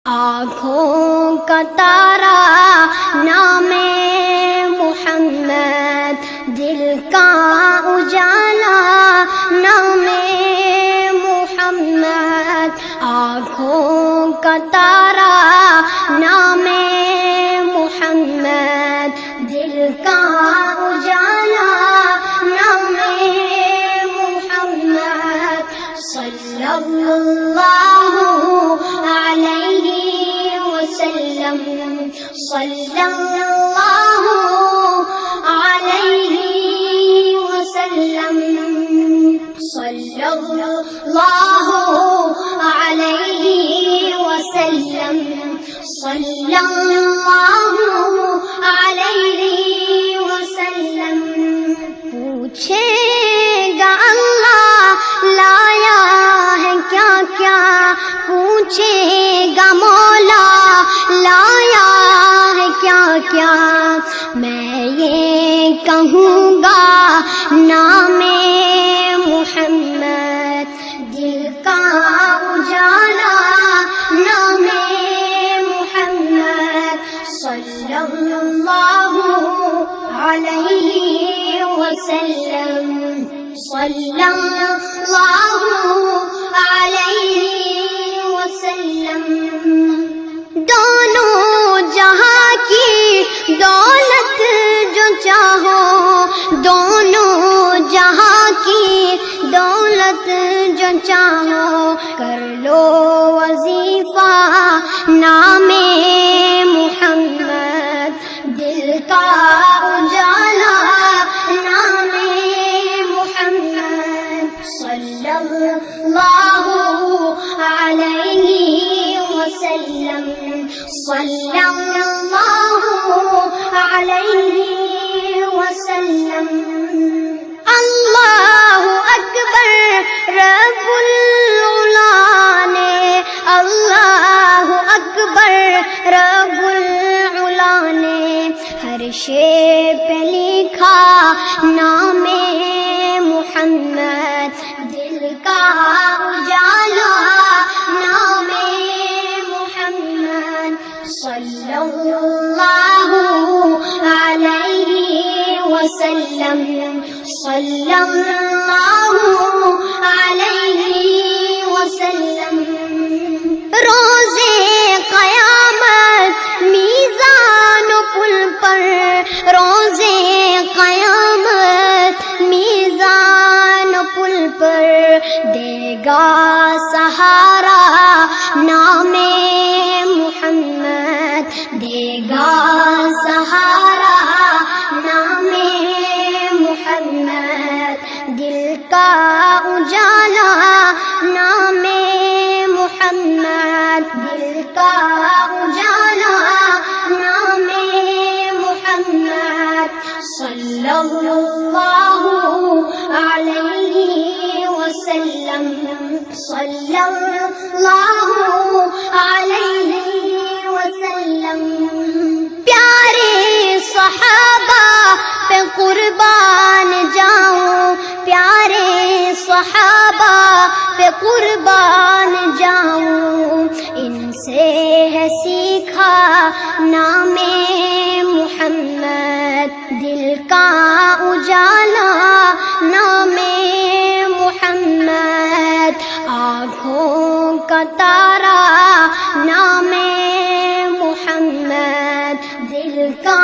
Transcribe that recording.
آنکھوں کا تارا نام محمد، دل کا اجالا نام محمد، آنکھوں کا تارا نام محمد، دل کا اجالا نام محمد، صلی اللہ علیہ وسلم، صلی اللہ علیہ وسلم، صلی اللہ علیہ وسلم، صلی اللہ علیہ وسلم۔ پوچھے گا اللہ لایا ہے کیا کیا، پوچھے گا مولا لایا ہے کیا کیا، میں یہ کہوں گا نام محمد، دل کا اجالا نام محمد، صلی اللہ علیہ وسلم، صلی اللہ علیہ وسلم۔ دونوں جہاں کی دولت جو چاہو، دونوں جہاں کی دولت جو چاہو، کر لو وظیفہ نام محمد، دل کا اجالا نام محمد، صلی اللہ علیہ وسلم، صلی اللہ علیہ وسلم۔ اللہ اکبر رب العلا نے، اللہ اکبر رب العلا نے ہر شے پہ لکھا نام محمد، دل کا اجالا نام محمد، صلی اللہ علیہ وسلم، صلی اللہ علیہ وسلم۔ روزے قیامت میزان و پل پر، روزے قیامت میزان و پل پر، دے گا سہارا نام محمد، دے گا سہارا نام محمد، دل کا اجالا نام محمد، دل کا اجالا نام محمد، صلی اللہ علیہ وسلم، صلی اللہ علیہ وسلم۔ پیارے صحابہ پہ قربان جاؤں، پیارے صحابہ پہ قربان جاؤں، ان سے ہے سیکھا نام محمد، دل کا اجالا نام محمد، آنکھوں کا تارا نام محمد، دل کا